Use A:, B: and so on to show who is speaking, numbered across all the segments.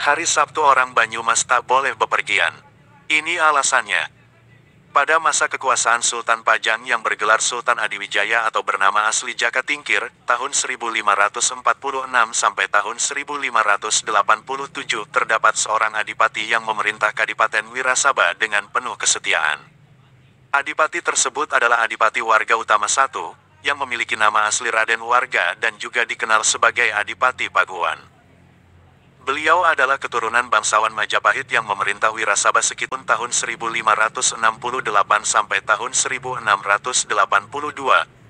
A: Hari Sabtu orang Banyumas tak boleh bepergian. Ini alasannya. Pada masa kekuasaan Sultan Pajang yang bergelar Sultan Adiwijaya atau bernama asli Jaka Tingkir, tahun 1546 sampai tahun 1587, terdapat seorang adipati yang memerintah Kadipaten Wirasaba dengan penuh kesetiaan. Adipati tersebut adalah Adipati Warga Utama I, yang memiliki nama asli Raden Warga dan juga dikenal sebagai Adipati Paguan. Beliau adalah keturunan bangsawan Majapahit yang memerintah Wirasaba sekitar tahun 1568 sampai tahun 1682.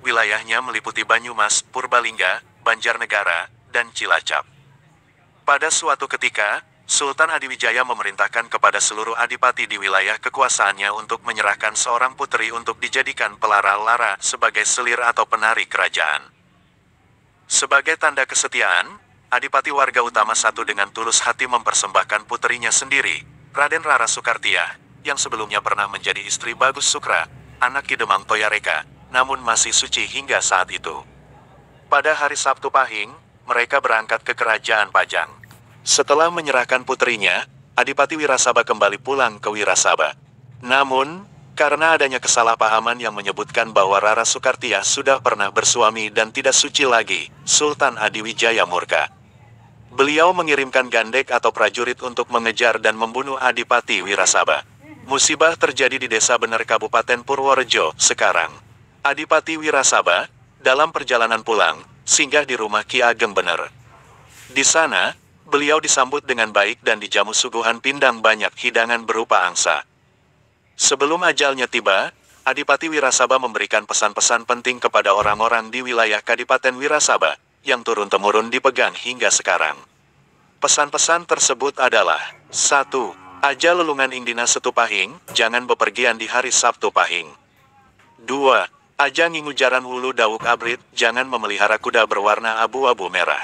A: Wilayahnya meliputi Banyumas, Purbalingga, Banjarnegara, dan Cilacap. Pada suatu ketika, Sultan Adiwijaya memerintahkan kepada seluruh adipati di wilayah kekuasaannya untuk menyerahkan seorang putri untuk dijadikan pelara-lara sebagai selir atau penari kerajaan. Sebagai tanda kesetiaan, Adipati Warga Utama I dengan tulus hati mempersembahkan puterinya sendiri, Raden Rara Soekartiah, yang sebelumnya pernah menjadi istri Bagus Sukra, anak Ki Demang Toyareka, namun masih suci hingga saat itu. Pada hari Sabtu Pahing, mereka berangkat ke Kerajaan Pajang. Setelah menyerahkan putrinya, Adipati Wirasaba kembali pulang ke Wirasaba. Namun, karena adanya kesalahpahaman yang menyebutkan bahwa Rara Soekartiah sudah pernah bersuami dan tidak suci lagi, Sultan Adiwijaya murka. Beliau mengirimkan gandek atau prajurit untuk mengejar dan membunuh Adipati Wirasaba. Musibah terjadi di Desa Bener Kabupaten Purworejo sekarang. Adipati Wirasaba, dalam perjalanan pulang, singgah di rumah Ki Ageng Bener. Di sana, beliau disambut dengan baik dan dijamu suguhan pindang banyak hidangan berupa angsa. Sebelum ajalnya tiba, Adipati Wirasaba memberikan pesan-pesan penting kepada orang-orang di wilayah Kadipaten Wirasaba, yang turun-temurun dipegang hingga sekarang. Pesan-pesan tersebut adalah: 1. Aja lelungan ing dina Setu Pahing, jangan bepergian di hari Sabtu Pahing. 2. Aja ngingujaran hulu dawuk abrit, jangan memelihara kuda berwarna abu-abu merah.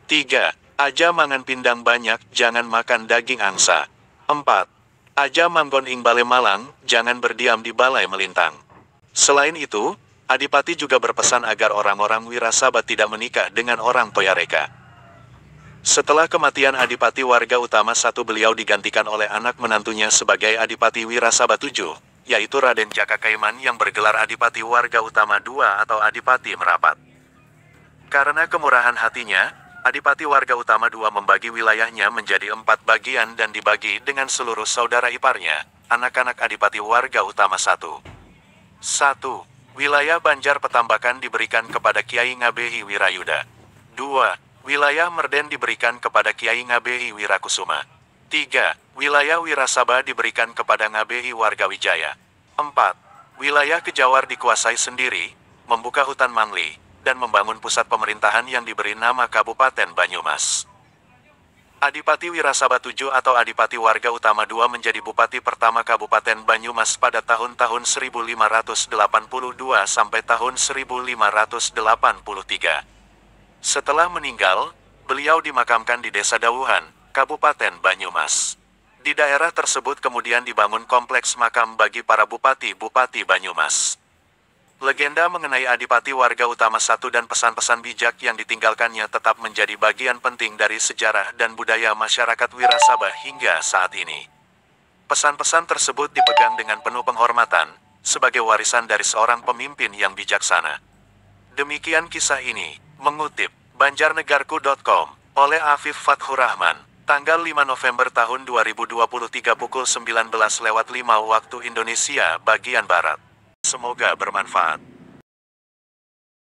A: 3. Aja mangan pindang banyak, jangan makan daging angsa. 4. Aja manggon ing balai malang, jangan berdiam di balai melintang. Selain itu, Adipati juga berpesan agar orang-orang Wirasaba tidak menikah dengan orang Toyareka. Setelah kematian Adipati Warga Utama I, beliau digantikan oleh anak menantunya sebagai Adipati Wirasaba VII, yaitu Raden Jaka Kaiman yang bergelar Adipati Warga Utama II atau Adipati Merapat. Karena kemurahan hatinya, Adipati Warga Utama II membagi wilayahnya menjadi 4 bagian dan dibagi dengan seluruh saudara iparnya, anak-anak Adipati Warga Utama I. 1. Wilayah Banjar Petambakan diberikan kepada Kiai Ngabehi Wirayuda. 2. Wilayah Merden diberikan kepada Kiai Ngabehi Wirakusuma. 3. Wilayah Wirasaba diberikan kepada Ngabehi Wargawijaya. 4. Wilayah Kejawar dikuasai sendiri, membuka hutan Mangli, dan membangun pusat pemerintahan yang diberi nama Kabupaten Banyumas. Adipati Wirasaba VII atau Adipati Warga Utama II menjadi bupati pertama Kabupaten Banyumas pada tahun-tahun 1582 sampai tahun 1583. Setelah meninggal, beliau dimakamkan di Desa Dawuhan, Kabupaten Banyumas. Di daerah tersebut kemudian dibangun kompleks makam bagi para bupati-bupati Banyumas. Legenda mengenai Adipati Warga Utama I dan pesan-pesan bijak yang ditinggalkannya tetap menjadi bagian penting dari sejarah dan budaya masyarakat Wirasaba hingga saat ini. Pesan-pesan tersebut dipegang dengan penuh penghormatan, sebagai warisan dari seorang pemimpin yang bijaksana. Demikian kisah ini, mengutip banjarnegarku.com, oleh Afif Fathur Rahman, tanggal 5 November tahun 2023 pukul 19:05 waktu Indonesia bagian Barat. Semoga bermanfaat.